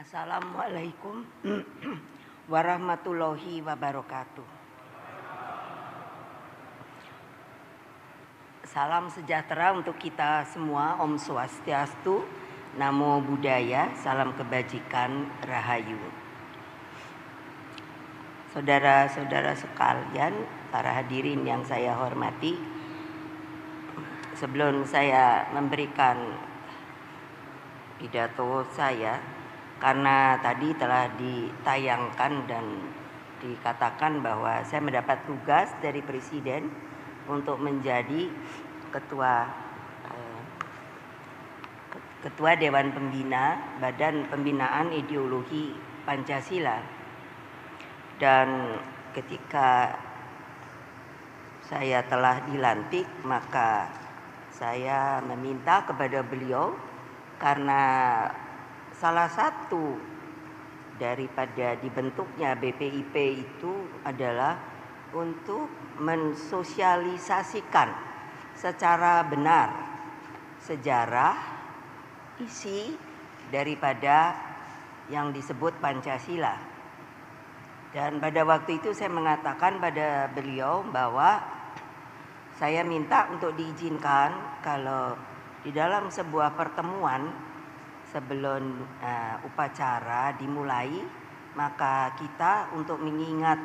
Assalamualaikum warahmatullahi wabarakatuh. Salam sejahtera untuk kita semua. Om Swastiastu, Namo Buddhaya, salam kebajikan, Rahayu. Saudara-saudara sekalian, para hadirin yang saya hormati, sebelum saya memberikan pidato saya, karena tadi telah ditayangkan dan dikatakan bahwa saya mendapat tugas dari Presiden untuk menjadi Ketua Dewan Pembina Badan Pembinaan Ideologi Pancasila. Dan ketika saya telah dilantik, maka saya meminta kepada beliau, karena salah satu daripada dibentuknya BPIP itu adalah untuk mensosialisasikan secara benar sejarah, isi daripada yang disebut Pancasila. Dan pada waktu itu saya mengatakan pada beliau bahwa saya minta untuk diizinkan kalau di dalam sebuah pertemuan sebelum upacara dimulai, maka kita untuk mengingat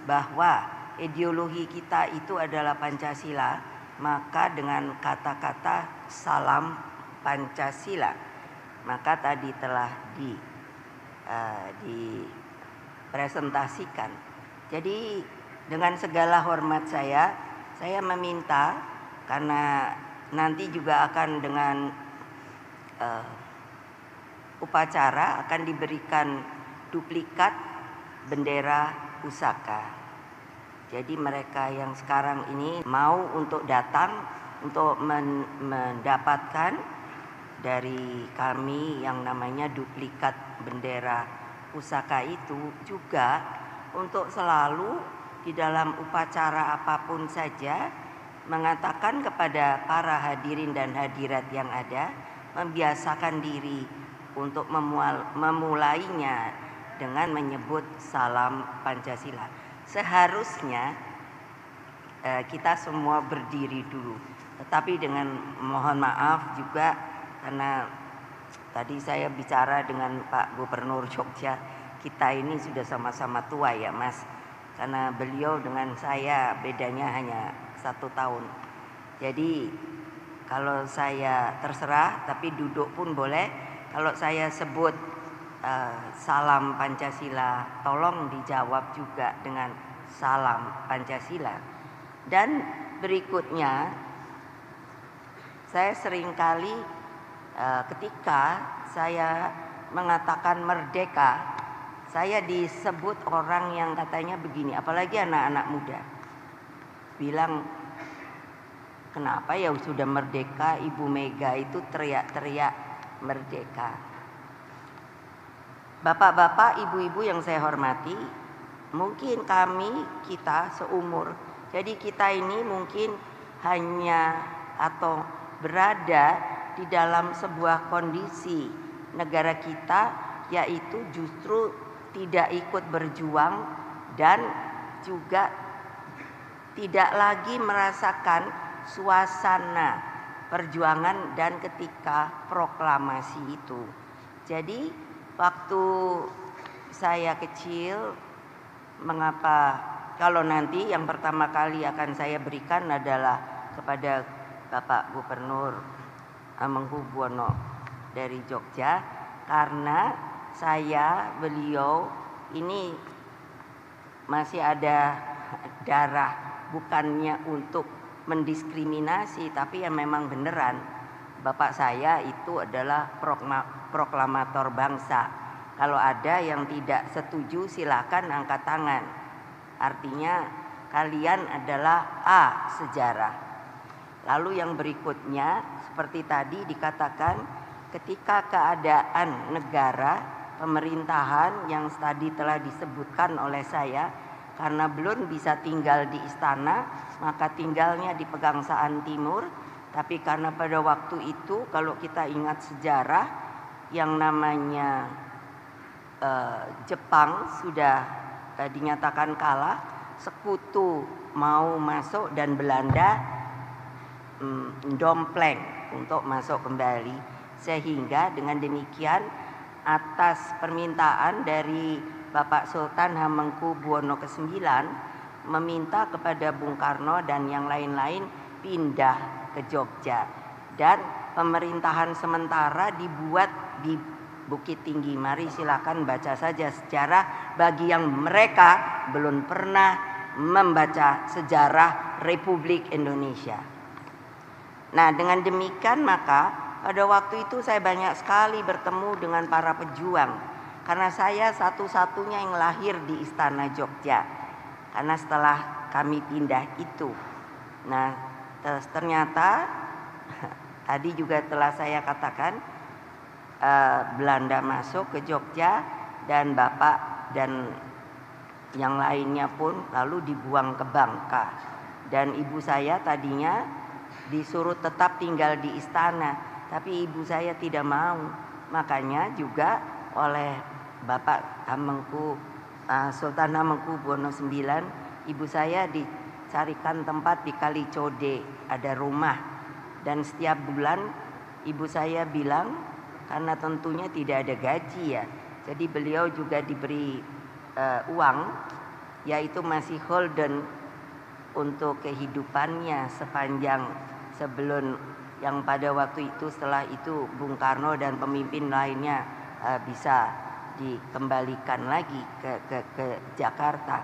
bahwa ideologi kita itu adalah Pancasila, maka dengan kata-kata salam Pancasila, maka tadi telah dipresentasikan. Jadi dengan segala hormat saya meminta, karena nanti juga akan dengan upacara akan diberikan duplikat bendera pusaka. Jadi mereka yang sekarang ini mau untuk datang untuk mendapatkan dari kami yang namanya duplikat bendera pusaka itu, juga untuk selalu di dalam upacara apapun saja mengatakan kepada para hadirin dan hadirat yang ada, membiasakan diri untuk memulainya dengan menyebut salam Pancasila. Seharusnya kita semua berdiri dulu, tetapi dengan mohon maaf juga, karena tadi saya bicara dengan Pak Gubernur Jogja, kita ini sudah sama-sama tua ya Mas, karena beliau dengan saya bedanya hanya 1 tahun. Jadi kalau saya terserah, tapi duduk pun boleh. Kalau saya sebut salam Pancasila, tolong dijawab juga dengan salam Pancasila. Dan berikutnya, saya seringkali ketika saya mengatakan merdeka, saya disebut orang yang katanya begini, apalagi anak-anak muda, bilang, kenapa ya sudah merdeka Ibu Mega itu teriak-teriak merdeka. Bapak-bapak, ibu-ibu yang saya hormati, mungkin kita seumur, jadi kita ini mungkin hanya atau berada di dalam sebuah kondisi negara kita, yaitu justru tidak ikut berjuang dan juga tidak lagi merasakan suasana perjuangan dan ketika proklamasi itu. Jadi waktu saya kecil, mengapa kalau nanti yang pertama kali akan saya berikan adalah kepada Bapak Gubernur Hamengkubuwono dari Jogja, karena beliau ini masih ada darah, bukannya untuk mendiskriminasi, tapi yang memang beneran bapak saya itu adalah proklamator bangsa. Kalau ada yang tidak setuju silakan angkat tangan, artinya kalian adalah A sejarah. Lalu yang berikutnya, seperti tadi dikatakan, ketika keadaan negara, pemerintahan yang tadi telah disebutkan oleh saya, karena belum bisa tinggal di istana, maka tinggalnya di Pegangsaan Timur. Tapi karena pada waktu itu, kalau kita ingat sejarah, yang namanya Jepang sudah dinyatakan kalah, sekutu mau masuk dan Belanda dompleng untuk masuk kembali, sehingga dengan demikian atas permintaan dari Bapak Sultan Hamengkubuwono ke-9 meminta kepada Bung Karno dan yang lain-lain pindah ke Jogja, dan pemerintahan sementara dibuat di Bukit Tinggi. Mari silakan baca saja sejarah bagi yang mereka belum pernah membaca sejarah Republik Indonesia. Nah, dengan demikian maka pada waktu itu saya banyak sekali bertemu dengan para pejuang, karena saya satu-satunya yang lahir di Istana Jogja, karena setelah kami pindah itu. Nah, ternyata tadi juga telah saya katakan, Belanda masuk ke Jogja dan Bapak dan yang lainnya pun lalu dibuang ke Bangka, dan ibu saya tadinya disuruh tetap tinggal di istana, tapi ibu saya tidak mau. Makanya juga oleh Bapak Sultan Hamengkubuwono IX, ibu saya dicarikan tempat di Kalicode, ada rumah, dan setiap bulan ibu saya bilang, karena tentunya tidak ada gaji ya, jadi beliau juga diberi uang, yaitu masih holden untuk kehidupannya sepanjang sebelum yang pada waktu itu, setelah itu Bung Karno dan pemimpin lainnya bisa dikembalikan lagi ke Jakarta.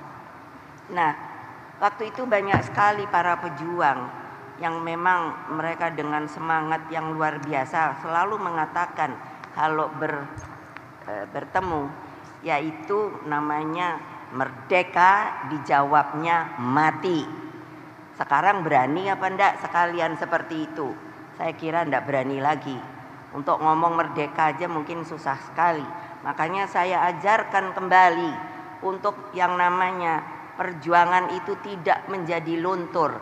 Nah, waktu itu banyak sekali para pejuang yang memang mereka dengan semangat yang luar biasa selalu mengatakan kalau bertemu, yaitu namanya merdeka, dijawabnya mati. Sekarang berani apa enggak sekalian seperti itu? Saya kira enggak berani lagi. Untuk ngomong merdeka aja mungkin susah sekali. Makanya saya ajarkan kembali untuk yang namanya perjuangan itu tidak menjadi luntur.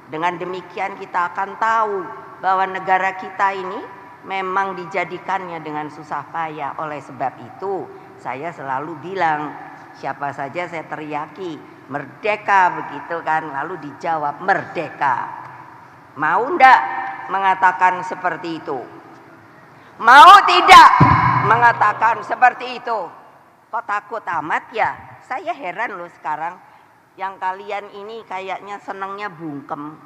Dengan demikian kita akan tahu bahwa negara kita ini memang dijadikannya dengan susah payah. Oleh sebab itu saya selalu bilang, siapa saja saya teriaki merdeka begitu kan, lalu dijawab merdeka. Mau ndak mengatakan seperti itu? Mau tidak mengatakan seperti itu? Kok takut amat ya? Saya heran loh sekarang. Yang kalian ini kayaknya senangnya bungkem.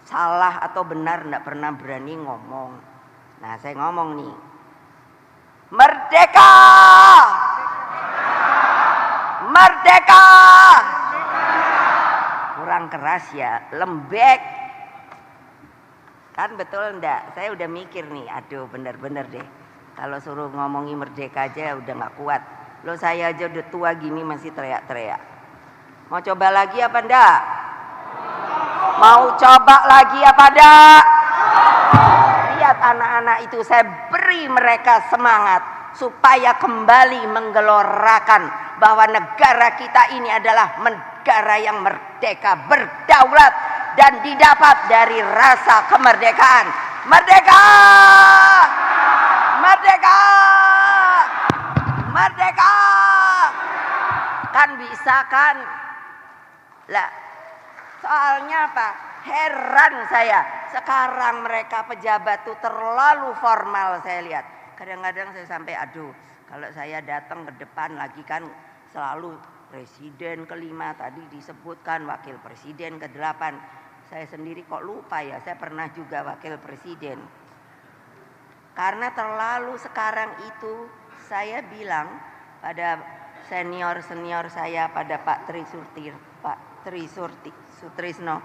Salah atau benar enggak pernah berani ngomong. Nah, saya ngomong nih. Merdeka! Merdeka! Kurang keras ya, lembek. Kan betul enggak? Saya udah mikir nih, aduh bener-bener deh. Kalau suruh ngomongin merdeka aja udah gak kuat. Loh, saya aja udah tua gini masih teriak-teriak. Mau coba lagi apa enggak? Mau coba lagi apa enggak? Lihat anak-anak itu, saya beri mereka semangat supaya kembali menggelorakan bahwa negara kita ini adalah negara yang merdeka, berdaulat, dan didapat dari rasa kemerdekaan. Merdeka! Merdeka! Merdeka! Kan bisa kan? Lah, soalnya apa? Heran saya. Sekarang mereka pejabat tuh terlalu formal saya lihat. Kadang-kadang saya sampai aduh, kalau saya datang ke depan lagi kan selalu presiden ke-5 tadi disebutkan, wakil presiden ke-8. Saya sendiri kok lupa ya, saya pernah juga wakil presiden. Karena terlalu sekarang itu saya bilang pada senior-senior saya, pada Pak Tri Sutrisno,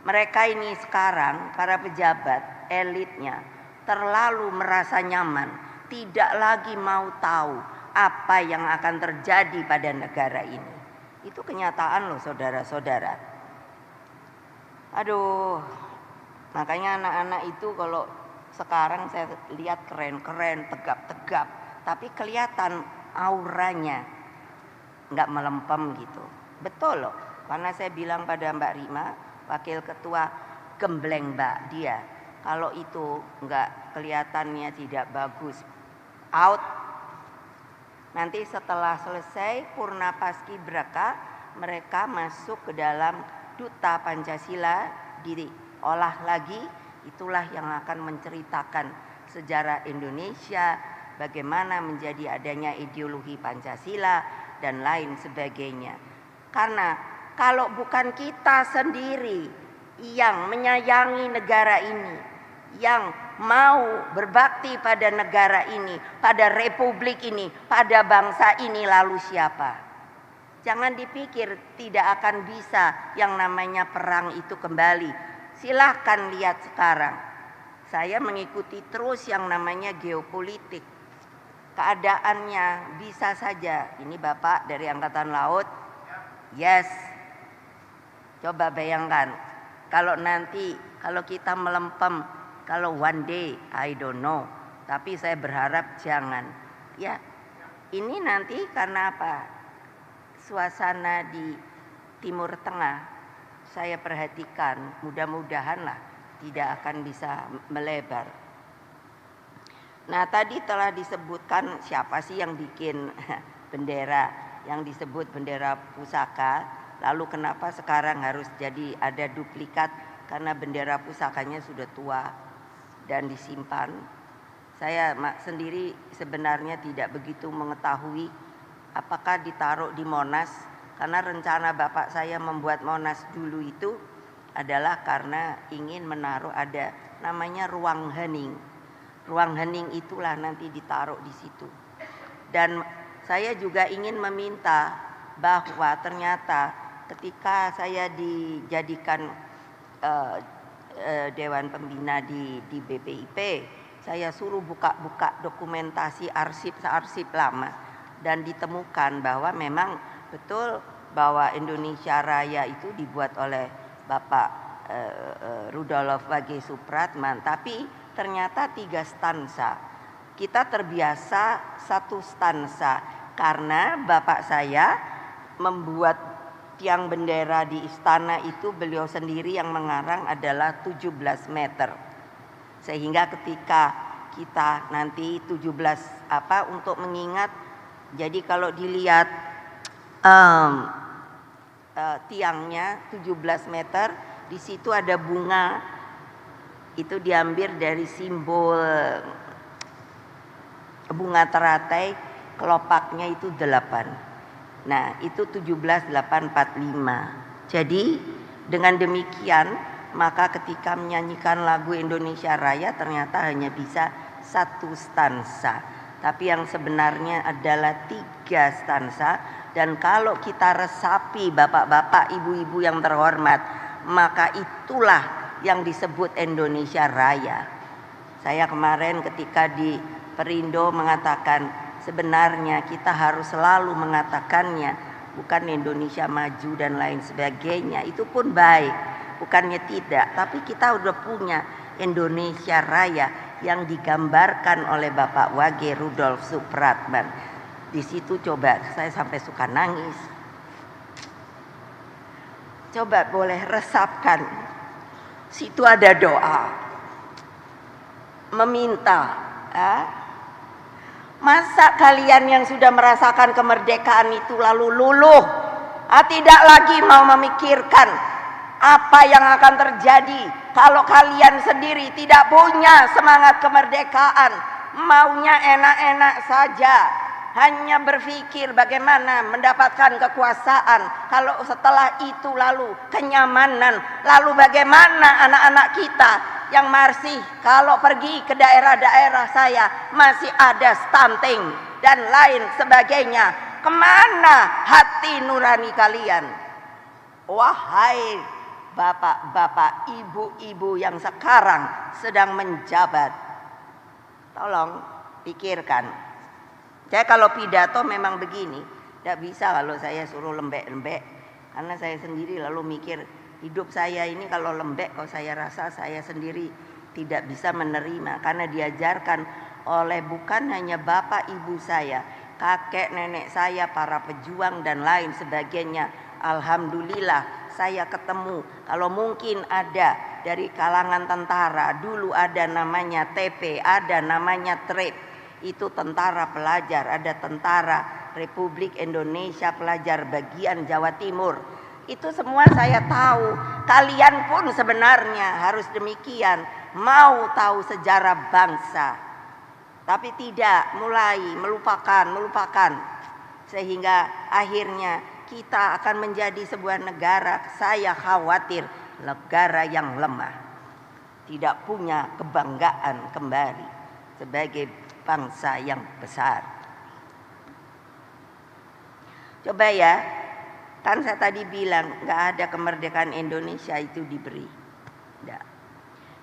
mereka ini sekarang para pejabat elitnya terlalu merasa nyaman, tidak lagi mau tahu apa yang akan terjadi pada negara ini. Itu kenyataan loh saudara-saudara. Aduh, makanya anak-anak itu kalau sekarang saya lihat keren-keren, tegap-tegap, tapi kelihatan auranya nggak melempem gitu. Betul loh, karena saya bilang pada Mbak Rima, wakil ketua, gembleng Mbak dia. Kalau itu nggak kelihatannya tidak bagus, out, Nanti setelah selesai Purna Paskibraka, mereka masuk ke dalam Duta Pancasila, diolah lagi. Itulah yang akan menceritakan sejarah Indonesia, bagaimana menjadi adanya ideologi Pancasila dan lain sebagainya. Karena kalau bukan kita sendiri yang menyayangi negara ini, yang mau berbakti pada negara ini, pada republik ini, pada bangsa ini, lalu siapa? Jangan dipikir tidak akan bisa yang namanya perang itu kembali. Silahkan lihat sekarang. Saya mengikuti terus yang namanya geopolitik. Keadaannya bisa saja. Ini Bapak dari Angkatan Laut. Yes. Coba bayangkan. Kalau nanti, kalau kita melempem, kalau one day, I don't know. Tapi saya berharap jangan. Ya, ini nanti karena apa? Suasana di Timur Tengah saya perhatikan, mudah-mudahanlah tidak akan bisa melebar. Nah, tadi telah disebutkan siapa sih yang bikin bendera, yang disebut bendera pusaka. Lalu kenapa sekarang harus jadi ada duplikat? Karena bendera pusakanya sudah tua dan disimpan. Saya sendiri sebenarnya tidak begitu mengetahui apakah ditaruh di Monas, karena rencana bapak saya membuat Monas dulu itu adalah karena ingin menaruh ada namanya ruang hening. Ruang hening itulah nanti ditaruh di situ. Dan saya juga ingin meminta bahwa ternyata ketika saya dijadikan Dewan Pembina di BPIP, saya suruh buka-buka dokumentasi arsip lama. Dan ditemukan bahwa memang betul bahwa Indonesia Raya itu dibuat oleh Bapak Rudolf W. Supratman, tapi ternyata 3 stansa. Kita terbiasa 1 stansa karena bapak saya membuat tiang bendera di istana itu beliau sendiri yang mengarang adalah 17 meter. Sehingga ketika kita nanti 17 untuk mengingat. Jadi kalau dilihat tiangnya 17 meter, di situ ada bunga, itu diambil dari simbol bunga teratai, kelopaknya itu 8. Nah, itu 17.845. Jadi dengan demikian, maka ketika menyanyikan lagu Indonesia Raya ternyata hanya bisa 1 stansa. Tapi yang sebenarnya adalah 3 stansa. Dan kalau kita resapi bapak-bapak, ibu-ibu yang terhormat, maka itulah yang disebut Indonesia Raya. Saya kemarin ketika di Perindo mengatakan sebenarnya kita harus selalu mengatakannya, bukan Indonesia Maju dan lain sebagainya. Itu pun baik, bukannya tidak. Tapi kita udah punya Indonesia Raya yang digambarkan oleh Bapak W. Rudolf Supratman. Di situ coba saya sampai suka nangis. Coba boleh resapkan. Situ ada doa. Meminta. Masa kalian yang sudah merasakan kemerdekaan itu lalu luluh? Tidak lagi mau memikirkan apa yang akan terjadi kalau kalian sendiri tidak punya semangat kemerdekaan, maunya enak-enak saja, hanya berpikir bagaimana mendapatkan kekuasaan. Kalau setelah itu lalu kenyamanan, lalu bagaimana anak-anak kita yang masih kalau pergi ke daerah-daerah saya masih ada stunting dan lain sebagainya. Kemana hati nurani kalian? Wahai bapak-bapak, ibu-ibu yang sekarang sedang menjabat, tolong pikirkan. Saya kalau pidato memang begini, tidak bisa kalau saya suruh lembek-lembek, karena saya sendiri lalu mikir hidup saya ini kalau lembek, kalau saya rasa saya sendiri tidak bisa menerima, karena diajarkan oleh bukan hanya bapak ibu saya, kakek nenek saya, para pejuang dan lain sebagainya. Alhamdulillah saya ketemu, kalau mungkin ada dari kalangan tentara, dulu ada namanya TP, ada namanya TRIP. itu tentara pelajar, ada tentara Republik Indonesia Pelajar Bagian Jawa Timur. Itu semua saya tahu. Kalian pun sebenarnya harus demikian, mau tahu sejarah bangsa. Tapi tidak, mulai melupakan. Sehingga akhirnya kita akan menjadi sebuah negara, saya khawatir, negara yang lemah. Tidak punya kebanggaan kembali sebagai bangsa yang besar. Coba ya, kan saya tadi bilang nggak ada kemerdekaan Indonesia itu diberi. Nggak.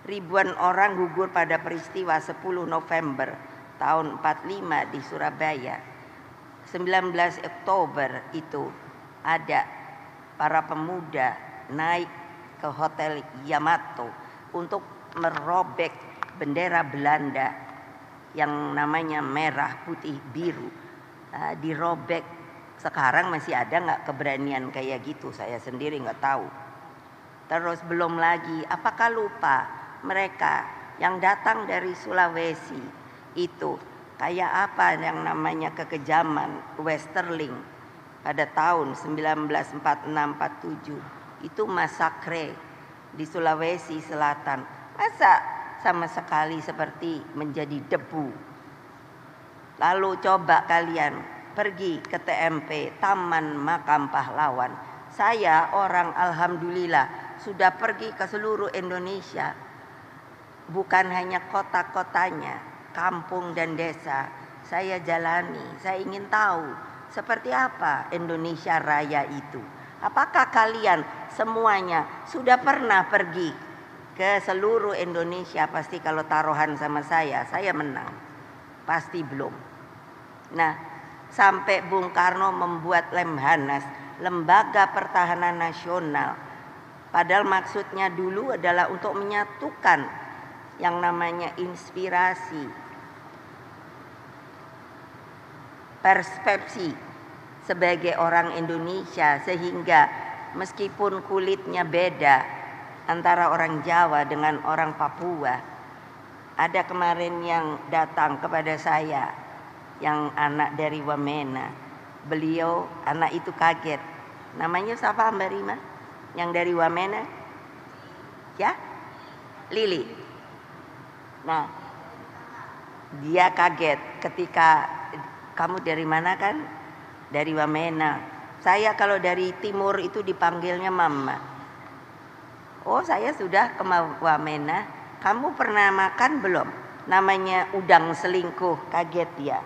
Ribuan orang gugur pada peristiwa 10 November tahun 45 di Surabaya. 19 Oktober itu ada para pemuda naik ke Hotel Yamato untuk merobek bendera Belanda yang namanya merah, putih, biru. Dirobek. Sekarang masih ada nggak keberanian kayak gitu? Saya sendiri nggak tahu. Terus belum lagi, apakah lupa mereka yang datang dari Sulawesi itu kayak apa yang namanya kekejaman Westerling pada tahun 1946-47 itu masakre di Sulawesi Selatan. Masa sama sekali seperti menjadi debu. Lalu coba kalian pergi ke TMP, Taman Makam Pahlawan. Saya orang alhamdulillah sudah pergi ke seluruh Indonesia. Bukan hanya kota-kotanya, kampung dan desa. Saya jalani, saya ingin tahu seperti apa Indonesia Raya itu. Apakah kalian semuanya sudah pernah pergi ke seluruh Indonesia? Pasti kalau taruhan sama saya menang. Pasti belum. Nah, sampai Bung Karno membuat Lemhanas, Lembaga Pertahanan Nasional. Padahal maksudnya dulu adalah untuk menyatukan yang namanya inspirasi, persepsi sebagai orang Indonesia, sehingga meskipun kulitnya beda antara orang Jawa dengan orang Papua. Ada kemarin yang datang kepada saya yang anak dari Wamena. Beliau anak itu kaget. Namanya siapa Mbak Rima? Yang dari Wamena? Ya? Lili. Nah, dia kaget ketika kamu dari mana kan? Dari Wamena. Saya kalau dari timur itu dipanggilnya Mama. Oh, saya sudah ke Wamena. Kamu pernah makan belum? Namanya udang selingkuh. Kaget dia.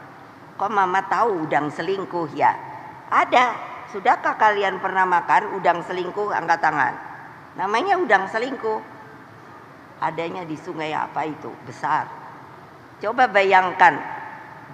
Kok Mama tahu udang selingkuh ya? Ada. Sudahkah kalian pernah makan udang selingkuh? Angkat tangan. Namanya udang selingkuh. Adanya di sungai apa itu? Besar. Coba bayangkan.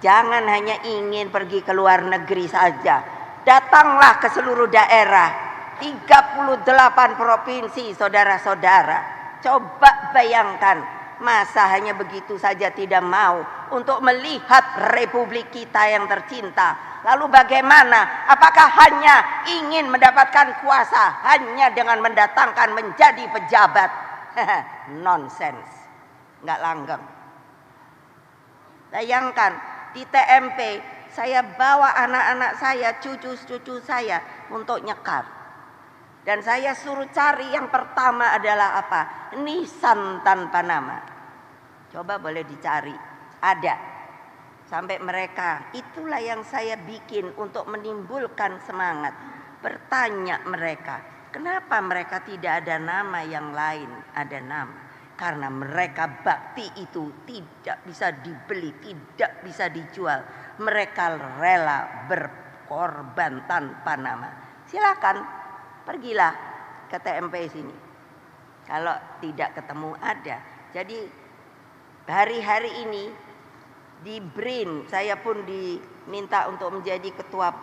Jangan hanya ingin pergi ke luar negeri saja. Datanglah ke seluruh daerah. 38 provinsi, saudara-saudara. Coba bayangkan. Masa hanya begitu saja tidak mau untuk melihat republik kita yang tercinta. Lalu bagaimana? Apakah hanya ingin mendapatkan kuasa hanya dengan mendatangkan menjadi pejabat? Nonsens. Nggak langgeng. Bayangkan di TMP saya bawa anak-anak saya, cucu-cucu saya untuk nyekar. Dan saya suruh cari yang pertama adalah apa? Nisan tanpa nama. Coba boleh dicari. Ada. Sampai mereka, itulah yang saya bikin untuk menimbulkan semangat. Bertanya mereka, kenapa mereka tidak ada nama yang lain? Ada nama. Karena mereka bakti itu tidak bisa dibeli, tidak bisa dijual. Mereka rela berkorban tanpa nama. Silakan. Pergilah ke TMP sini. Kalau tidak ketemu ada. Jadi hari-hari ini di BRIN saya pun diminta untuk menjadi ketua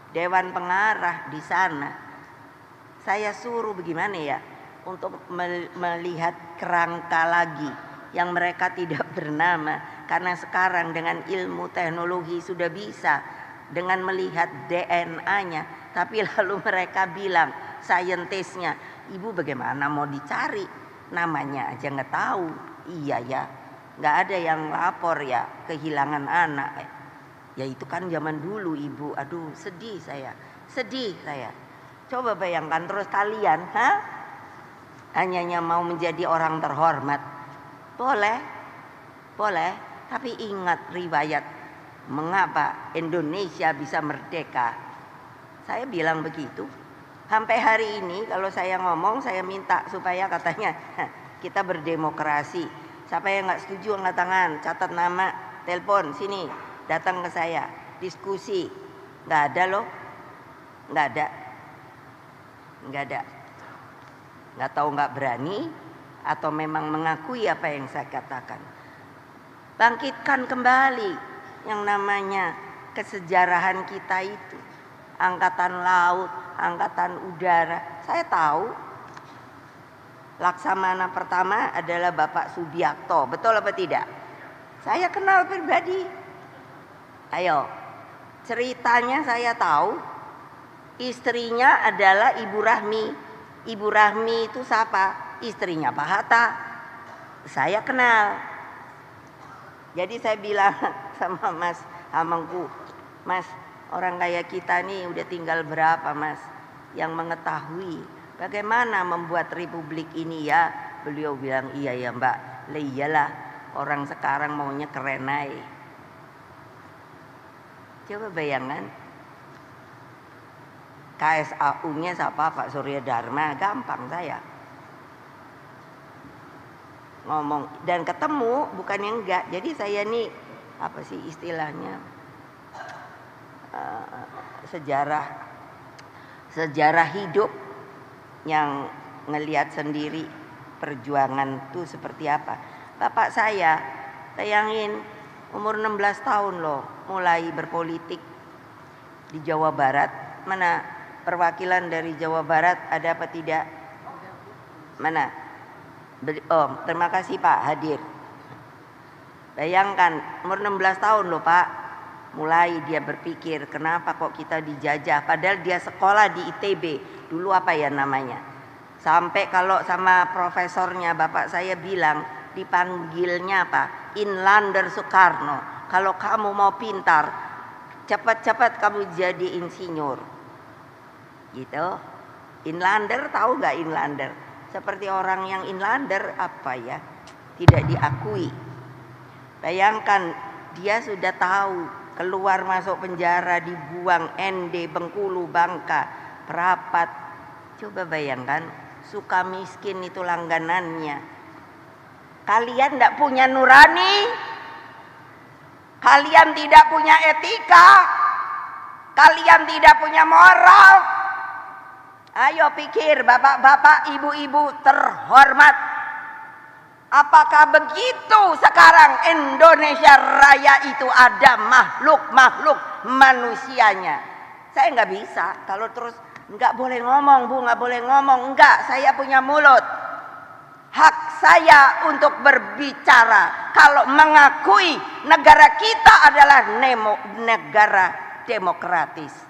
Dewan Pengarah di sana. Saya suruh bagaimana ya untuk melihat kerangka lagi yang mereka tidak bernama. Karena sekarang dengan ilmu teknologi sudah bisa dengan melihat DNA-nya. Tapi lalu mereka bilang, saintisnya, ibu bagaimana mau dicari? Namanya aja nggak tahu. Iya ya, nggak ada yang lapor ya kehilangan anak. Ya itu kan zaman dulu Ibu. Aduh sedih saya. Coba bayangkan terus kalian, hanya mau menjadi orang terhormat. Boleh. Tapi ingat riwayat mengapa Indonesia bisa merdeka. Saya bilang begitu. Sampai hari ini kalau saya ngomong, saya minta supaya katanya kita berdemokrasi. Siapa yang nggak setuju angkat tangan, catat nama, telepon sini, datang ke saya, diskusi. Nggak ada loh, nggak ada. Nggak tahu nggak berani atau memang mengakui apa yang saya katakan. Bangkitkan kembali yang namanya kesejarahan kita itu. Angkatan laut, angkatan udara. Saya tahu Laksamana pertama adalah Bapak Subiakto. Betul apa tidak? Saya kenal pribadi. Ayo, ceritanya saya tahu. Istrinya adalah Ibu Rahmi. Ibu Rahmi itu siapa? Istrinya Pak Hatta. Saya kenal. Jadi saya bilang sama Mas Hamengku, Mas, orang kayak kita nih udah tinggal berapa Mas yang mengetahui bagaimana membuat republik ini ya? Beliau bilang iya ya Mbak. Lah iyalah, orang sekarang maunya keren aja. Coba bayangkan, KSAU-nya siapa? Pak Surya Dharma. Gampang saya ngomong dan ketemu, bukan yang enggak. Jadi saya nih apa sih istilahnya, sejarah hidup yang ngelihat sendiri perjuangan itu seperti apa. Bapak saya, bayangin umur 16 tahun loh mulai berpolitik di Jawa Barat. Mana perwakilan dari Jawa Barat ada apa tidak? Mana? Oh, terima kasih Pak hadir. Bayangkan umur 16 tahun loh Pak, mulai dia berpikir kenapa kok kita dijajah. Padahal dia sekolah di ITB, dulu apa ya namanya. Sampai kalau sama profesornya bapak saya bilang, dipanggilnya apa? Inlander Soekarno. Kalau kamu mau pintar, cepat-cepat kamu jadi insinyur. Gitu. Inlander, tahu nggak Inlander? Seperti orang yang inlander apa ya, tidak diakui. Bayangkan dia sudah tahu keluar masuk penjara, dibuang ND, Bengkulu, Bangka, Perapat. Coba bayangkan, suka miskin itu langganannya. Kalian tidak punya nurani, kalian tidak punya etika, kalian tidak punya moral. Ayo pikir bapak-bapak, ibu-ibu terhormat. Apakah begitu sekarang Indonesia Raya itu ada makhluk-makhluk manusianya? Saya nggak bisa kalau terus nggak boleh ngomong Bu, nggak boleh ngomong. Enggak, saya punya mulut. Hak saya untuk berbicara. Kalau mengakui negara kita adalah negara demokratis.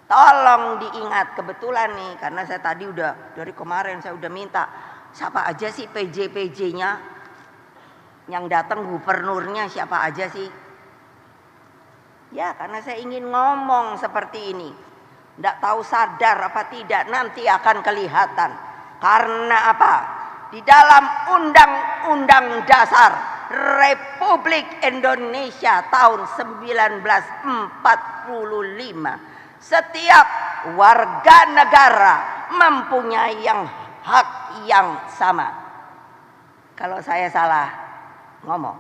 Tolong diingat, kebetulan nih, karena saya tadi udah dari kemarin saya udah minta siapa aja sih PJ-PJ-nya yang datang, gubernurnya siapa aja sih? Ya, karena saya ingin ngomong seperti ini. Nggak tahu sadar apa tidak, nanti akan kelihatan. Karena apa? Di dalam Undang-Undang Dasar Republik Indonesia tahun 1945, setiap warga negara mempunyai hak yang sama. Kalau saya salah ngomong,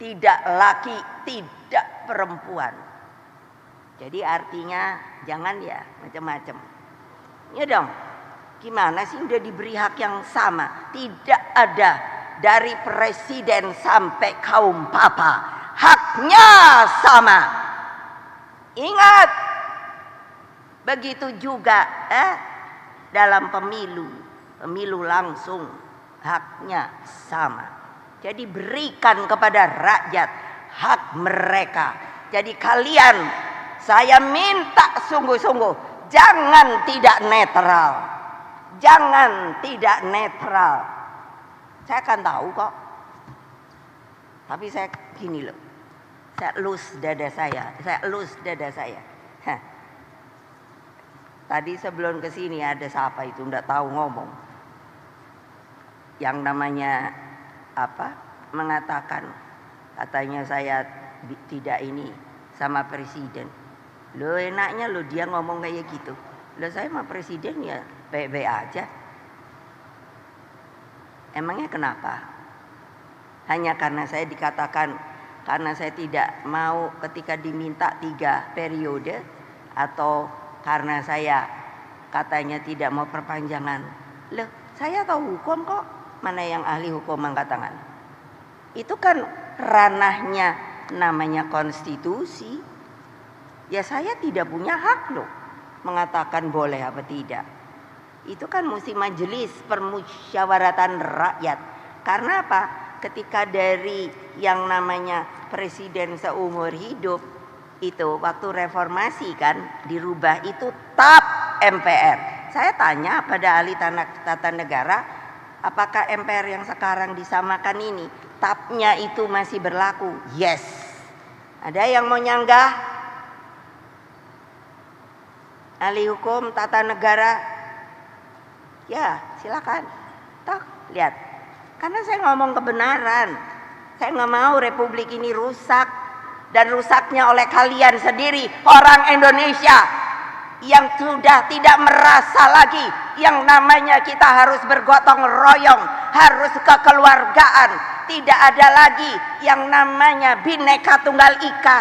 tidak laki, tidak perempuan. Jadi artinya jangan ya macam-macam. Ya dong, gimana sih udah diberi hak yang sama? Tidak ada dari presiden sampai kaum papa, haknya sama. Ingat. Begitu juga dalam pemilu langsung haknya sama. Jadi berikan kepada rakyat hak mereka. Jadi kalian, saya minta sungguh-sungguh jangan tidak netral. Jangan tidak netral. Saya akan tahu kok. Tapi saya gini loh, saya elus dada saya. Hah. Tadi sebelum ke sini ada siapa itu enggak tahu ngomong. Yang namanya apa? Mengatakan katanya saya tidak ini sama presiden. Lo enaknya lo dia ngomong kayak gitu. Lo saya sama presiden ya baik-baik aja. Emangnya kenapa? Hanya karena saya dikatakan karena saya tidak mau ketika diminta 3 periode atau karena saya katanya tidak mau perpanjangan. Loh, saya tahu hukum kok. Mana yang ahli hukum angkat tangan? Itu kan ranahnya namanya konstitusi. Ya saya tidak punya hak loh mengatakan boleh apa tidak. Itu kan mesti majelis permusyawaratan rakyat. Karena apa? Ketika dari yang namanya presiden seumur hidup itu waktu reformasi kan dirubah itu TAP MPR. Saya tanya pada ahli tata negara, apakah MPR yang sekarang disamakan ini TAP-nya itu masih berlaku? Yes. Ada yang mau nyanggah? Ahli hukum tata negara? Ya, silakan. Toh, lihat. Karena saya ngomong kebenaran. Saya nggak mau republik ini rusak. Dan rusaknya oleh kalian sendiri, orang Indonesia yang sudah tidak merasa lagi yang namanya kita harus bergotong royong, harus kekeluargaan, tidak ada lagi yang namanya Bhinneka Tunggal Ika.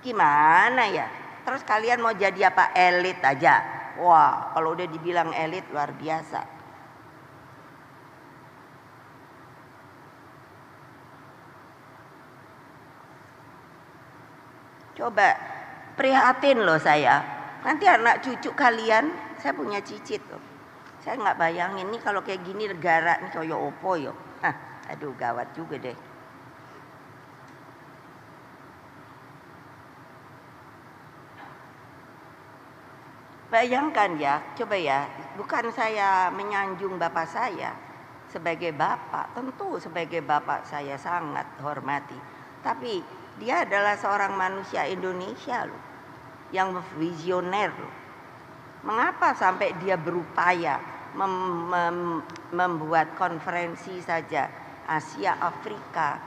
Gimana ya? Terus kalian mau jadi apa? Elit aja. Wah, kalau udah dibilang elit luar biasa. Coba prihatin loh saya. Nanti anak cucu kalian, saya punya cicit loh. Saya nggak bayangin nih kalau kayak gini negara nih koyo opo yo. Aduh gawat juga deh. Bayangkan ya, coba ya, bukan saya menyanjung bapak saya sebagai bapak, tentu sebagai bapak saya sangat hormati. Tapi dia adalah seorang manusia Indonesia loh, yang visioner loh. Mengapa sampai dia berupaya membuat konferensi saja Asia Afrika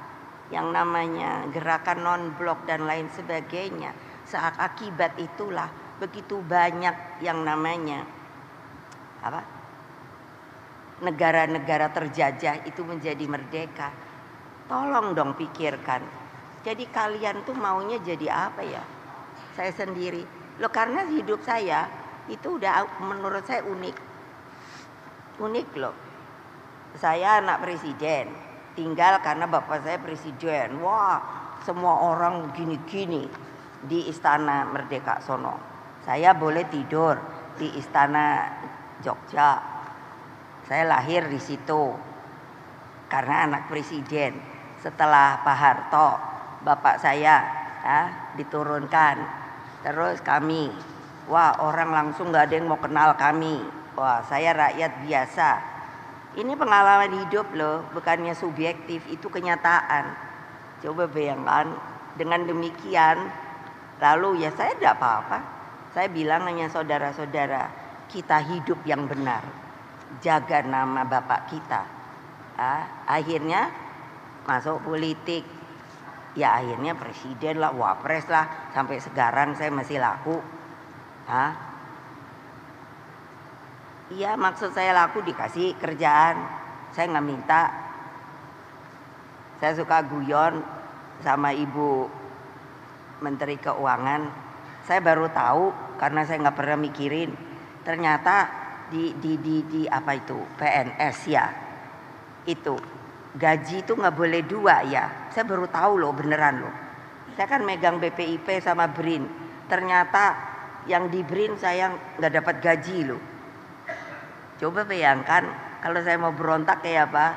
yang namanya gerakan non-blok dan lain sebagainya. Akibat itulah begitu banyak yang namanya apa? Negara-negara terjajah itu menjadi merdeka. Tolong dong pikirkan. Jadi kalian tuh maunya jadi apa ya? Saya sendiri. Loh karena hidup saya itu udah menurut saya unik. Unik loh. Saya anak presiden. Tinggal karena bapak saya presiden. Wah, semua orang gini-gini di Istana Merdeka sono. Saya boleh tidur di Istana Jogja. Saya lahir di situ. Karena anak presiden. Setelah Pak Harto, bapak saya diturunkan. Terus kami, wah orang langsung gak ada yang mau kenal kami. Wah saya rakyat biasa. Ini pengalaman hidup loh, bukannya subjektif, itu kenyataan. Coba bayangkan, dengan demikian, lalu ya saya tidak apa-apa. Saya bilang hanya saudara-saudara, kita hidup yang benar. Jaga nama bapak kita. Akhirnya masuk politik. Ya akhirnya presiden lah, wapres lah. Sampai sekarang saya masih laku. Iya maksud saya laku, dikasih kerjaan. Saya nggak minta. Saya suka guyon sama ibu Menteri Keuangan. Saya baru tahu karena saya nggak pernah mikirin. Ternyata di apa itu PNS ya itu. Gaji itu nggak boleh 2 ya. Saya baru tahu loh, beneran loh. Saya kan megang BPIP sama BRIN. Ternyata yang di BRIN saya nggak dapat gaji loh. Coba bayangkan kalau saya mau berontak kayak apa?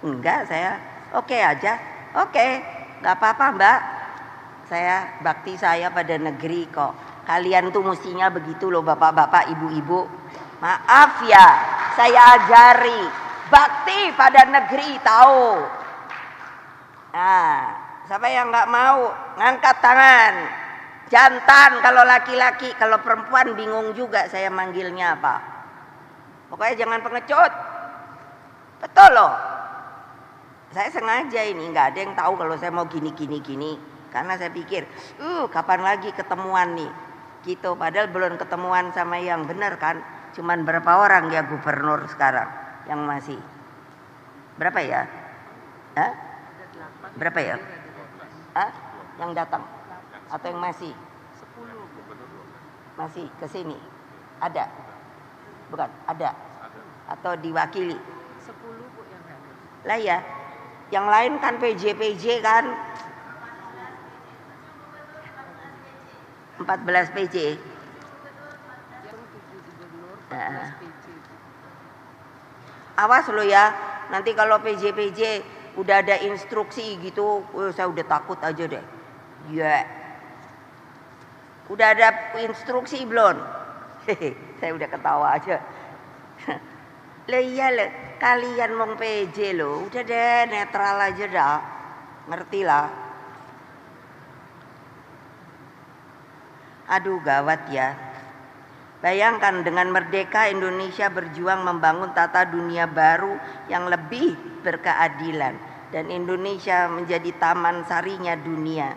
Enggak, saya oke aja. Oke, nggak apa-apa mbak. Saya bakti saya pada negeri kok. Kalian tuh mestinya begitu loh bapak-bapak, ibu-ibu. Maaf ya, saya ajari. bakti pada negeri tahu. Nah, siapa yang nggak mau ngangkat tangan? Jantan kalau laki-laki, kalau perempuan bingung juga saya manggilnya apa. Pokoknya jangan pengecut. Betul loh. Saya sengaja ini nggak ada yang tahu kalau saya mau gini. Karena saya pikir, kapan lagi ketemuan nih? Gitu. Padahal belum ketemuan sama yang benar kan. Cuman berapa orang ya gubernur sekarang yang masih? Berapa ya? Hah? Berapa ya? Hah? Yang datang? Atau yang masih? 10. Masih ke sini? Ada? Bukan? Ada? Atau diwakili? 10 Bu yang hadir. Lah ya. Yang lain kan PJ kan? 14 PJ. Awas lo ya, nanti kalau PJ udah ada instruksi gitu, saya udah takut aja deh. Ya, udah ada instruksi belum? Saya udah ketawa aja. Lah iya le, kalian mau PJ lo, udah deh netral aja dah, ngerti lah. Aduh gawat ya. Bayangkan dengan merdeka Indonesia berjuang membangun tata dunia baru yang lebih berkeadilan dan Indonesia menjadi taman sarinya dunia.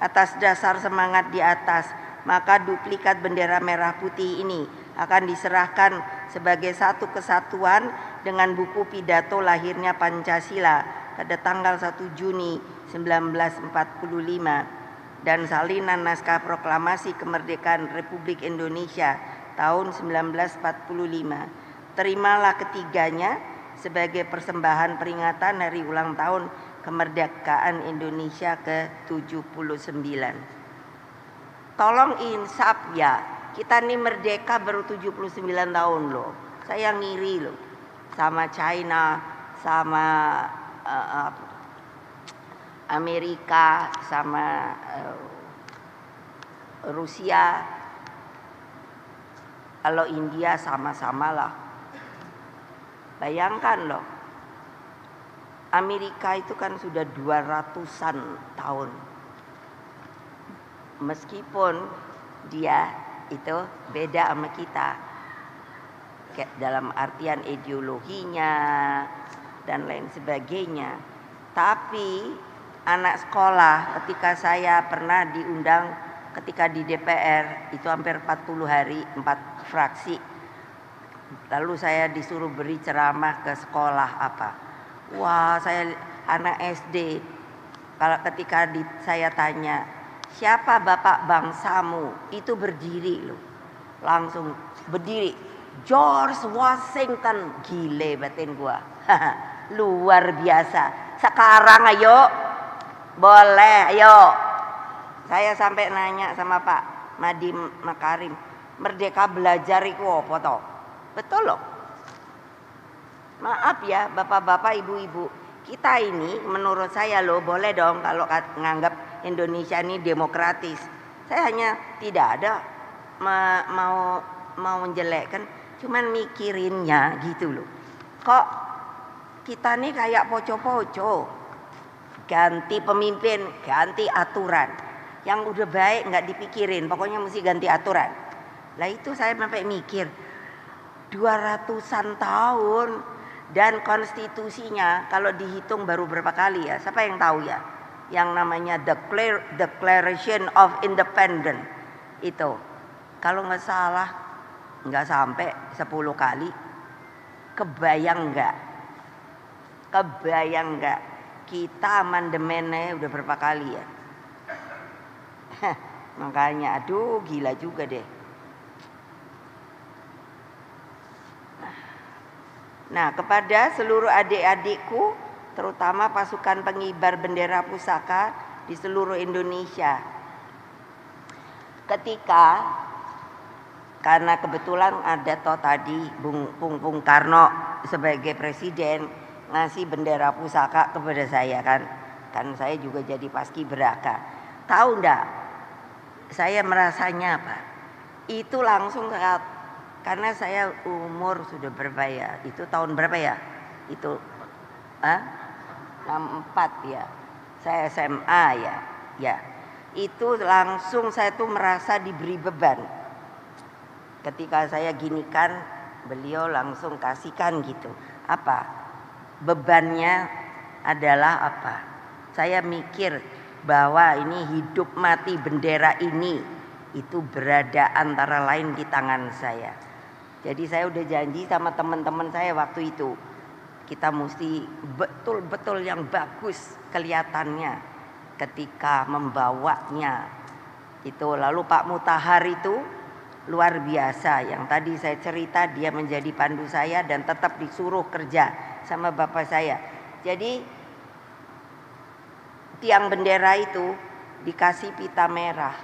Atas dasar semangat di atas, maka duplikat bendera merah putih ini akan diserahkan sebagai satu kesatuan dengan buku pidato lahirnya Pancasila pada tanggal 1 Juni 1945 dan salinan naskah proklamasi kemerdekaan Republik Indonesia tahun 1945. Terimalah ketiganya sebagai persembahan peringatan hari ulang tahun kemerdekaan Indonesia ke-79. Tolong insaf ya, kita nih merdeka baru 79 tahun loh. Saya ngiri loh sama China, sama Amerika, sama Rusia. Kalau India sama-sama lah. Bayangkan loh, Amerika itu kan sudah 200-an tahun. Meskipun dia itu beda sama kita. Kayak dalam artian ideologinya dan lain sebagainya. Tapi anak sekolah ketika saya pernah diundang ketika di DPR itu hampir 40 hari 4 fraksi. Lalu saya disuruh beri ceramah ke sekolah apa. Wah, saya anak SD. Kalau ketika saya tanya, siapa bapak bangsamu? Itu berdiri loh. Langsung berdiri. George Washington. Gile batin gua. Luar biasa. Sekarang ayo. Boleh, ayo. Saya sampai nanya sama Pak Madi Makarim, merdeka belajar itu apa toh? Betul loh. Maaf ya bapak-bapak, ibu-ibu, kita ini menurut saya loh boleh dong kalau nganggap Indonesia ini demokratis. Saya hanya tidak ada mau menjelekkan, cuman mikirinnya gitu loh. Kok kita nih kayak poco-poco, ganti pemimpin, ganti aturan. Yang udah baik nggak dipikirin, pokoknya mesti ganti aturan. Lah itu saya sampai mikir 200-an tahun dan konstitusinya kalau dihitung baru berapa kali ya? Siapa yang tahu ya? Yang namanya Declaration of Independence itu. Kalau nggak salah nggak sampai 10 kali. Kebayang nggak? Kebayang nggak? Kita amandemennya udah berapa kali ya? Makanya aduh gila juga deh. Nah, kepada seluruh adik-adikku, terutama pasukan pengibar bendera pusaka di seluruh Indonesia. Karena kebetulan ada toh tadi Bung Karno sebagai presiden ngasih bendera pusaka kepada saya kan saya juga jadi paskibraka. Tahu enggak? Saya merasanya apa? Itu langsung karena saya umur sudah berapa ya? Itu tahun berapa ya? Itu 64 ya. Saya SMA ya. Ya. Itu langsung saya tuh merasa diberi beban. Ketika saya ginikan, beliau langsung kasihkan gitu. Apa? Bebannya adalah apa? Saya mikir bahwa ini hidup mati bendera ini itu berada antara lain di tangan saya. Jadi saya udah janji sama teman-teman saya waktu itu, kita mesti betul-betul yang bagus kelihatannya ketika membawanya. Itu lalu Pak Mutahar itu luar biasa, yang tadi saya cerita dia menjadi pandu saya dan tetap disuruh kerja sama bapak saya. Jadi tiang bendera itu dikasih pita merah,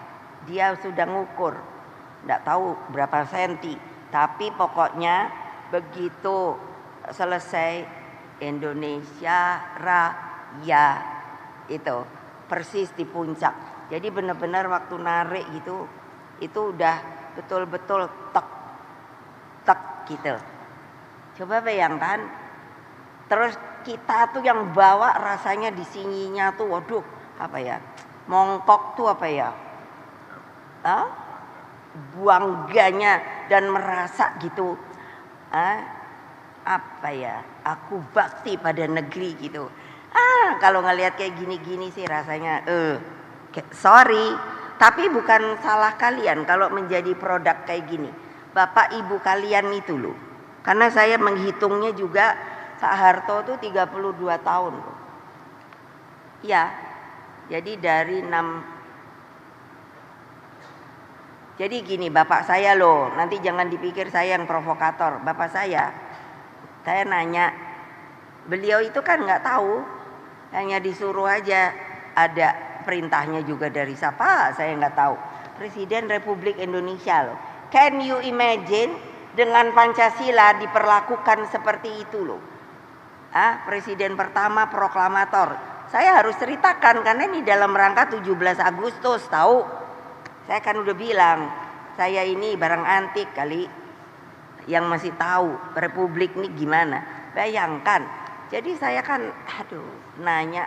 dia sudah ngukur, enggak tahu berapa senti, tapi pokoknya begitu selesai Indonesia Raya itu persis di puncak. Jadi benar-benar waktu narik gitu, itu udah betul-betul tek tek gitu. Coba bayangkan, terus kita tuh yang bawa rasanya di sininya tuh, waduh, apa ya? Mongkok tuh apa ya? Buangganya dan merasa gitu. Apa ya? Aku bakti pada negeri gitu. Kalau ngelihat kayak gini-gini sih rasanya sorry, tapi bukan salah kalian kalau menjadi produk kayak gini. Bapak ibu kalian itu loh. Karena saya menghitungnya juga Pak Harto tuh 32 tahun. Ya. Jadi dari 6. Jadi gini bapak saya loh, nanti jangan dipikir saya yang provokator. Bapak saya nanya, beliau itu kan nggak tahu, hanya disuruh aja, ada perintahnya juga dari siapa saya nggak tahu. Presiden Republik Indonesia loh. Can you imagine dengan Pancasila diperlakukan seperti itu loh. Presiden pertama proklamator. Saya harus ceritakan karena ini dalam rangka 17 Agustus tahu. Saya kan udah bilang, saya ini barang antik kali yang masih tahu Republik ini gimana. Bayangkan. Jadi saya kan nanya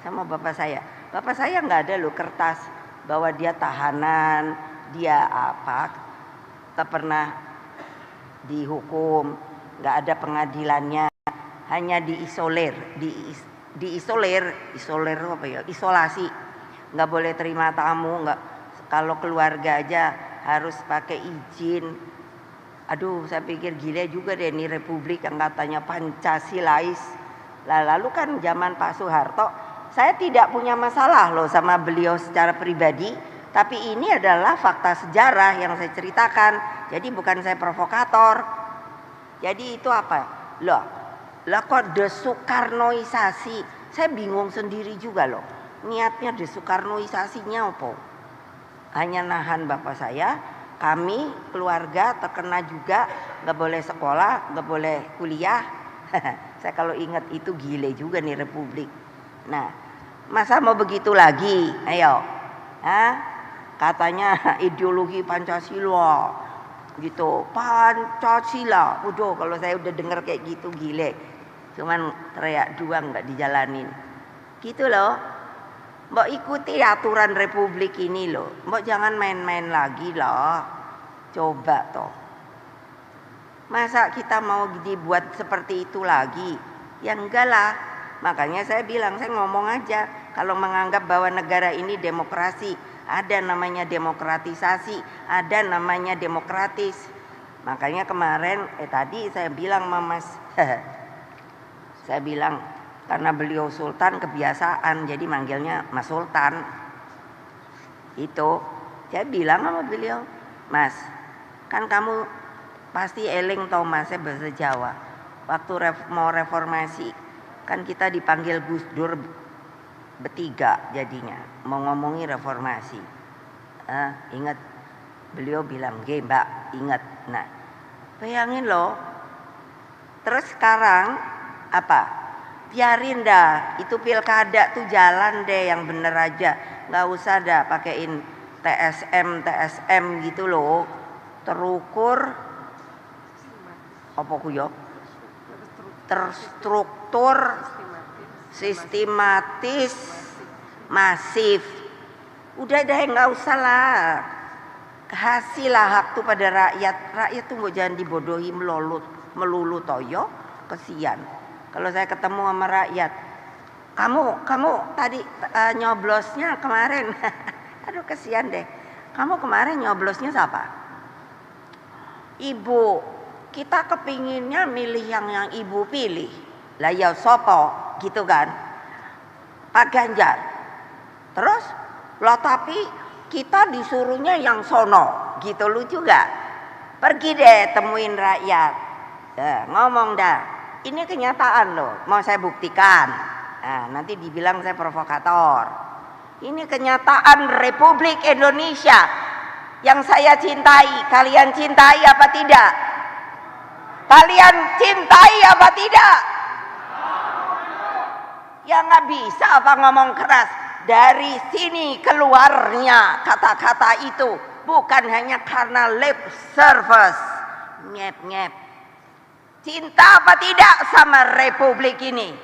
sama bapak saya. Bapak saya nggak ada loh kertas bahwa dia tahanan, dia apa, tak pernah dihukum, nggak ada pengadilannya, hanya diisolir, isolir apa ya, isolasi, nggak boleh terima tamu, nggak, kalau keluarga aja harus pakai izin. Aduh, saya pikir gila juga deh ini Republik yang katanya Pancasilais. Lalu kan zaman Pak Soeharto, saya tidak punya masalah loh sama beliau secara pribadi, tapi ini adalah fakta sejarah yang saya ceritakan. Jadi bukan saya provokator. Jadi itu apa? Loh kok desoekarnoisasi? Saya bingung sendiri juga loh. Niatnya desoekarnoisasinya apa? Hanya nahan bapak saya, kami keluarga terkena juga, nggak boleh sekolah, nggak boleh kuliah. Saya kalau ingat itu gile juga nih Republik. Nah, masa mau begitu lagi? Ayo, katanya ideologi Pancasila, gitu. Pancasila, udah kalau saya udah dengar kayak gitu gile. Cuman teriak doang nggak dijalanin. Gitu loh. Mbok ikuti aturan Republik ini loh. Mbok jangan main-main lagi loh. Coba toh. Masa kita mau dibuat seperti itu lagi? Ya enggak lah. Makanya saya bilang, saya ngomong aja. Kalau menganggap bahwa negara ini demokrasi, ada namanya demokratisasi, ada namanya demokratis. Makanya kemarin tadi saya bilang sama Mas, saya bilang karena beliau Sultan kebiasaan, jadi manggilnya Mas Sultan. Itu saya bilang sama beliau, Mas, kan kamu pasti eling tau Mas, saya bahasa Jawa. Waktu mau reformasi, kan kita dipanggil Gus Dur bertiga jadinya, mau ngomongi reformasi. Ingat, beliau bilang, Mbak, ingat. Nah, bayangin loh. Terus sekarang apa? Biarin dah, itu pilkada tuh jalan deh yang bener aja. Nggak usah dah pakein TSM gitu loh. Terukur apa kuyo? terstruktur, sistematis, masif. Udah deh, nggak usah lah. Kasihlah hak tuh pada rakyat. Rakyat tuh jangan dibodohi melulu toyo, kesian. Kalau saya ketemu sama rakyat, kamu tadi nyoblosnya kemarin, aduh kesian deh. Kamu kemarin nyoblosnya siapa? Ibu. Kita kepinginnya milih yang ibu pilih. Lah ya sopo, gitu kan? Pak Ganjar. Terus, lah tapi kita disuruhnya yang sono, gitu lucu gak? Pergi deh temuin rakyat, ngomong dah. Ini kenyataan loh, mau saya buktikan. Nah, nanti dibilang saya provokator. Ini kenyataan Republik Indonesia yang saya cintai. Kalian cintai apa tidak? Kalian cintai apa tidak? Ya nggak bisa apa ngomong keras. Dari sini keluarnya kata-kata itu bukan hanya karena lip service, nyep-nyep. Cinta apa tidak sama Republik ini?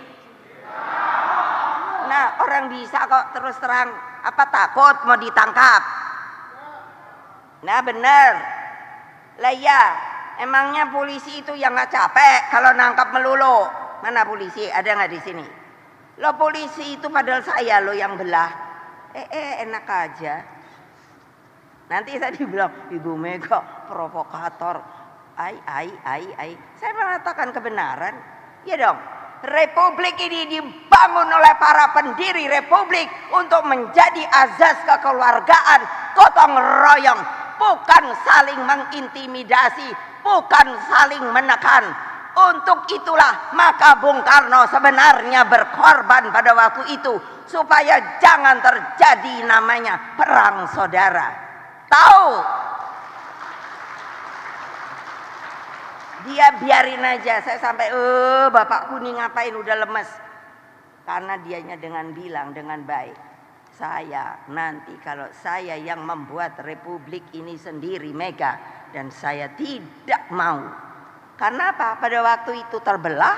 Nah, orang bisa kok terus terang apa takut mau ditangkap? Nah, bener. Lah ya, emangnya polisi itu yang nggak capek kalau nangkap melulu? Mana polisi? Ada nggak di sini? Lo polisi itu padahal saya lo yang belah. Enak aja. Nanti saya dibilang Ibu Mega provokator. Ai. Saya mengatakan kebenaran. Ya dong. Republik ini dibangun oleh para pendiri republik untuk menjadi azas kekeluargaan, gotong royong, bukan saling mengintimidasi, bukan saling menekan. Untuk itulah maka Bung Karno sebenarnya berkorban pada waktu itu supaya jangan terjadi namanya perang saudara. Tahu? Dia biarin aja. Saya sampai bapakku nih ngapain udah lemes. Karena dianya dengan bilang dengan baik, saya nanti kalau saya yang membuat republik ini sendiri Mega, dan saya tidak mau. Karena apa? Pada waktu itu terbelah,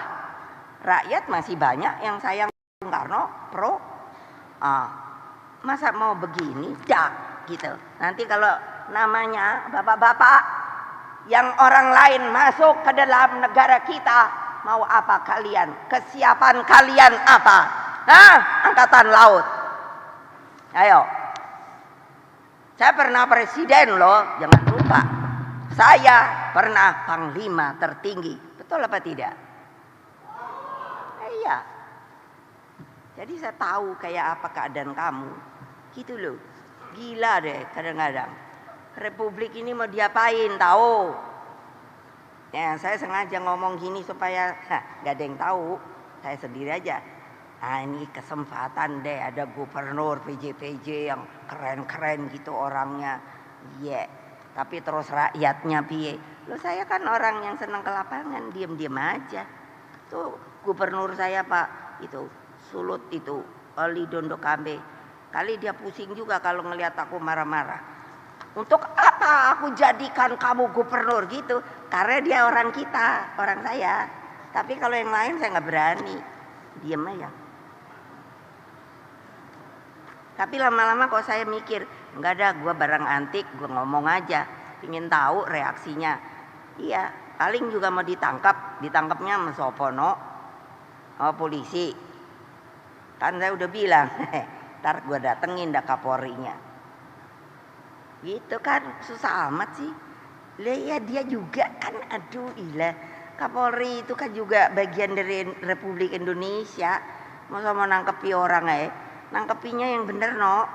rakyat masih banyak yang sayang Bung Karno, pro. Masa mau begini? Dak, gitu. Nanti kalau namanya bapak-bapak yang orang lain masuk ke dalam negara kita, mau apa kalian? Kesiapan kalian apa? Angkatan Laut. Ayo. Saya pernah presiden loh, jangan lupa. Saya pernah panglima tertinggi. Betul apa tidak? Iya. Jadi saya tahu kayak apa keadaan kamu. Gitu loh. Gila deh kadang-kadang. Republik ini mau diapain tahu? Ya, saya sengaja ngomong gini supaya gak ada yang tahu. Saya sendiri aja. Ini kesempatan deh ada gubernur PJ yang keren-keren gitu orangnya. Iya. Tapi terus rakyatnya piye? Loh saya kan orang yang senang ke lapangan, diam-diam aja. Tuh gubernur saya Pak, itu Sulut itu, Oli Dondo Kambe. Kali dia pusing juga kalau ngelihat aku marah-marah. Untuk apa aku jadikan kamu gubernur gitu? Karena dia orang kita, orang saya. Tapi kalau yang lain saya nggak berani, diam aja. Tapi lama-lama kok saya mikir, enggak ada, gue barang antik, gue ngomong aja, ingin tahu reaksinya. Iya, paling juga mau ditangkapnya sama Sopono, sama polisi. Kan saya udah bilang, ntar gue datengin dah Kapolrinya. Gitu kan, susah amat sih. Lah ya dia juga kan, aduh ilah. Kapolri itu kan juga bagian dari Republik Indonesia. Masa mau nangkepi orang nangkepinya yang bener no.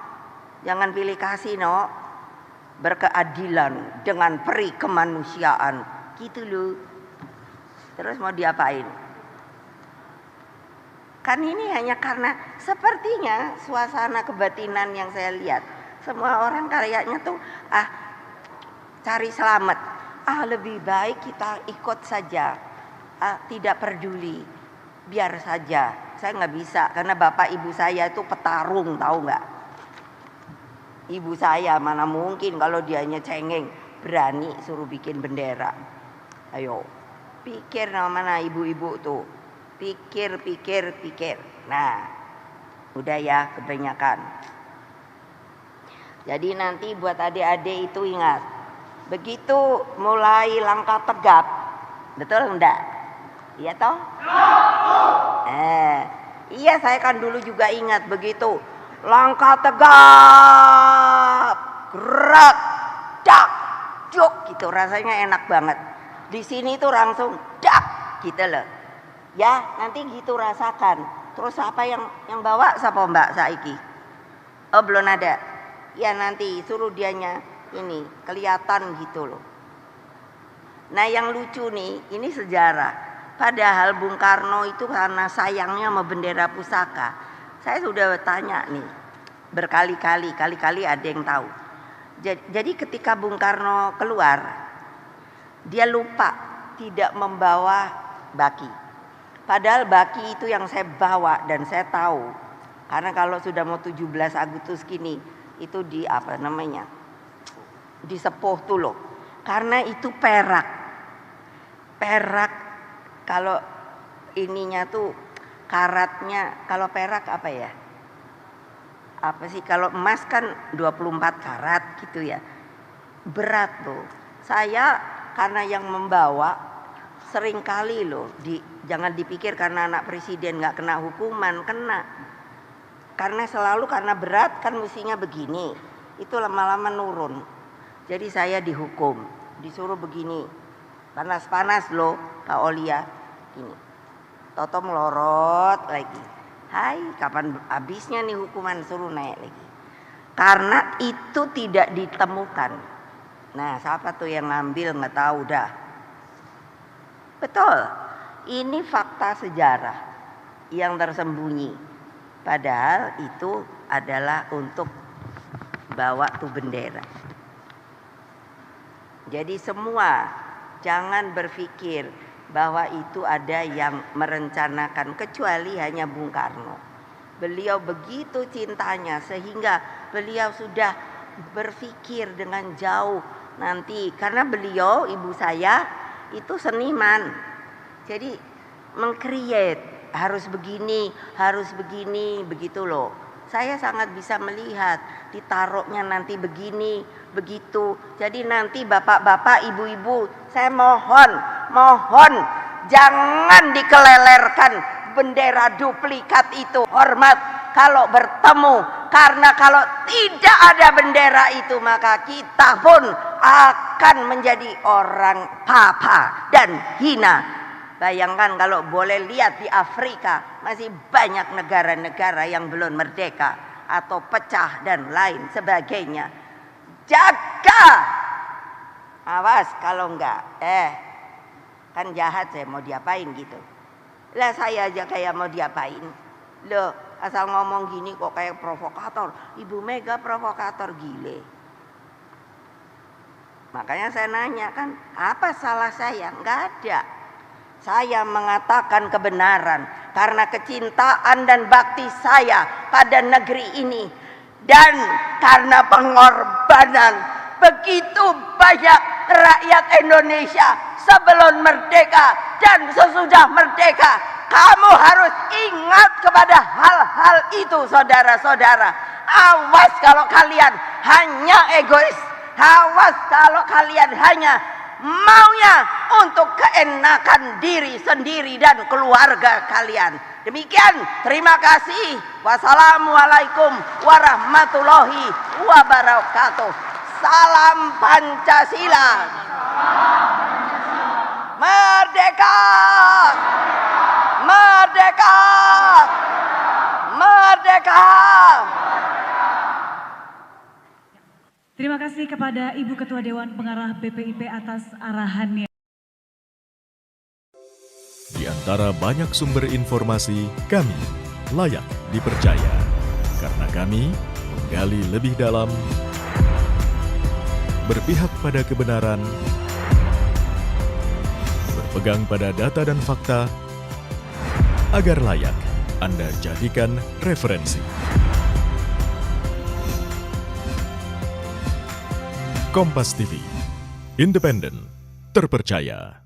Jangan pilih kasih no. Berkeadilan dengan peri kemanusiaan. Gitu loh. Terus mau diapain? Kan ini hanya karena sepertinya suasana kebatinan yang saya lihat. Semua orang kayaknya tuh cari selamat. Lebih baik kita ikut saja. Tidak peduli. Biar saja. Saya nggak bisa karena bapak ibu saya itu petarung, tahu nggak? Ibu saya mana mungkin kalau dianya cengeng berani suruh bikin bendera. Ayo pikir mana ibu-ibu tuh Pikir. Nah, udah ya kebanyakan. Jadi nanti buat adik-adik itu ingat, begitu mulai langkah tegap, betul enggak? Iya toh? Iya, saya kan dulu juga ingat begitu langkah tegap, gerak, dak, jok gitu, rasanya enak banget. Di sini tuh langsung dak gitu loh. Ya, nanti gitu rasakan. Terus apa yang bawa siapa Mbak Saiki? Oh, belum ada. Ya nanti suruh dianya ini kelihatan gitu loh. Nah, yang lucu nih, ini sejarah. Padahal Bung Karno itu karena sayangnya sama bendera pusaka. Saya sudah tanya nih berkali-kali ada yang tahu. Jadi ketika Bung Karno keluar, dia lupa tidak membawa baki. Padahal baki itu yang saya bawa dan saya tahu. Karena kalau sudah mau 17 Agustus gini, itu di apa namanya? Disepuh tuh loh. Karena itu perak. Kalau ininya tuh karatnya, kalau perak apa ya? Apa sih, kalau emas kan 24 karat gitu ya. Berat loh. Saya karena yang membawa sering kali loh, jangan dipikir karena anak presiden nggak kena hukuman, kena. Karena berat kan mestinya begini. Itu lama-lama nurun. Jadi saya dihukum, disuruh begini. Panas-panas loh Kak Olia. Gini. Toto melorot lagi. Hai, kapan habisnya nih hukuman, suruh naik lagi. Karena itu tidak ditemukan. Nah, siapa tuh yang ngambil nggak tahu dah. Betul. Ini fakta sejarah yang tersembunyi. Padahal itu adalah untuk bawa tuh bendera. Jadi semua jangan berpikir bahwa itu ada yang merencanakan, kecuali hanya Bung Karno. Beliau begitu cintanya sehingga beliau sudah berpikir dengan jauh nanti. Karena beliau, ibu saya itu seniman. Jadi meng-create, harus begini, begitu loh. Saya sangat bisa melihat ditaruhnya nanti begini, begitu. Jadi nanti bapak-bapak, ibu-ibu, saya mohon jangan dikelelerkan bendera duplikat itu. Hormat kalau bertemu, karena kalau tidak ada bendera itu maka kita pun akan menjadi orang papa dan hina. Bayangkan kalau boleh lihat di Afrika masih banyak negara-negara yang belum merdeka atau pecah dan lain sebagainya. Jaga, awas kalau enggak, kan jahat, saya mau diapain gitu. Lah saya aja kayak mau diapain. Loh, asal ngomong gini kok kayak provokator. Ibu Mega provokator, gile. Makanya saya nanya kan, apa salah saya? Enggak ada. Saya mengatakan kebenaran karena kecintaan dan bakti saya pada negeri ini. Dan karena pengorbanan begitu banyak rakyat Indonesia sebelum merdeka dan sesudah merdeka. Kamu harus ingat kepada hal-hal itu, saudara-saudara. Awas kalau kalian hanya egois. Awas kalau kalian hanya maunya untuk keenakan diri sendiri dan keluarga kalian. Demikian, terima kasih. Wassalamualaikum warahmatullahi wabarakatuh. Salam Pancasila. Merdeka! Merdeka! Merdeka! Terima kasih kepada Ibu Ketua Dewan Pengarah BPIP atas arahannya. Di antara banyak sumber informasi, kami layak dipercaya. Karena kami menggali lebih dalam, berpihak pada kebenaran, berpegang pada data dan fakta, agar layak Anda jadikan referensi. Kompas TV, independen, terpercaya.